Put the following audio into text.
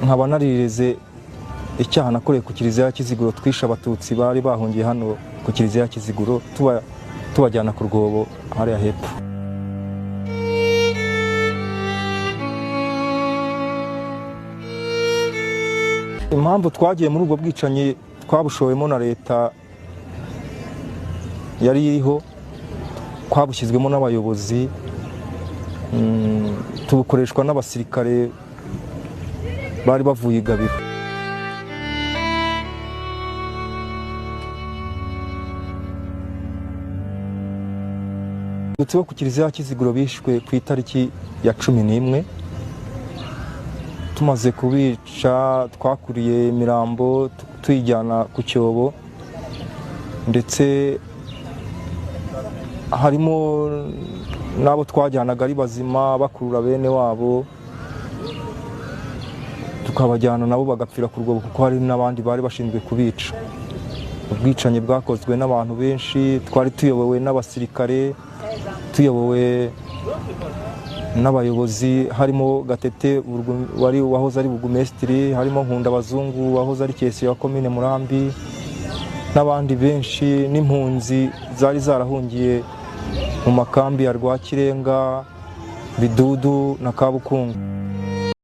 nkaba narireze icyaha nakoreye ku Kiliziya ya Kiziguro, twishe Abatutsi bari bahungiye hano ku Kiliziya ya Kiziguro tubajyana ku rwobo hariya hepfo. Impamvu twagiye muri ubwo bwicanyi twabushowemo na leta yari iriho, twabushyizwemo n'abayobozi, tubukoreshwa n'abasirikare bari bavuye i Gabiro. Abatutsi bo ku Kiliziya ya Kiziguro bishwe ku itariki ya 11. Tumaze kubica twakuriye imirambo tuyijyana ku cyobo, ndetse harimo n'abo twajyanaga ari bazima bakurura bene wabo, tukabajyana nabo bagapfira ku rwobo, kuko hari n'abandi bari bashinzwe kubica. Ubwicanyi bwakozwe n'abantu benshi, twari tuyobowe n'abasirikare, tuyobowe n'abayobozi, harimo Gatete wari wahoze ari burugumesitiri, harimo Nkundabazungu wahoze ari kesi wa komine Murambi, n'abandi benshi, n'impunzi zari zarahungiye mu makambi ya Rwakirenga, Bidudu na Kabukungu.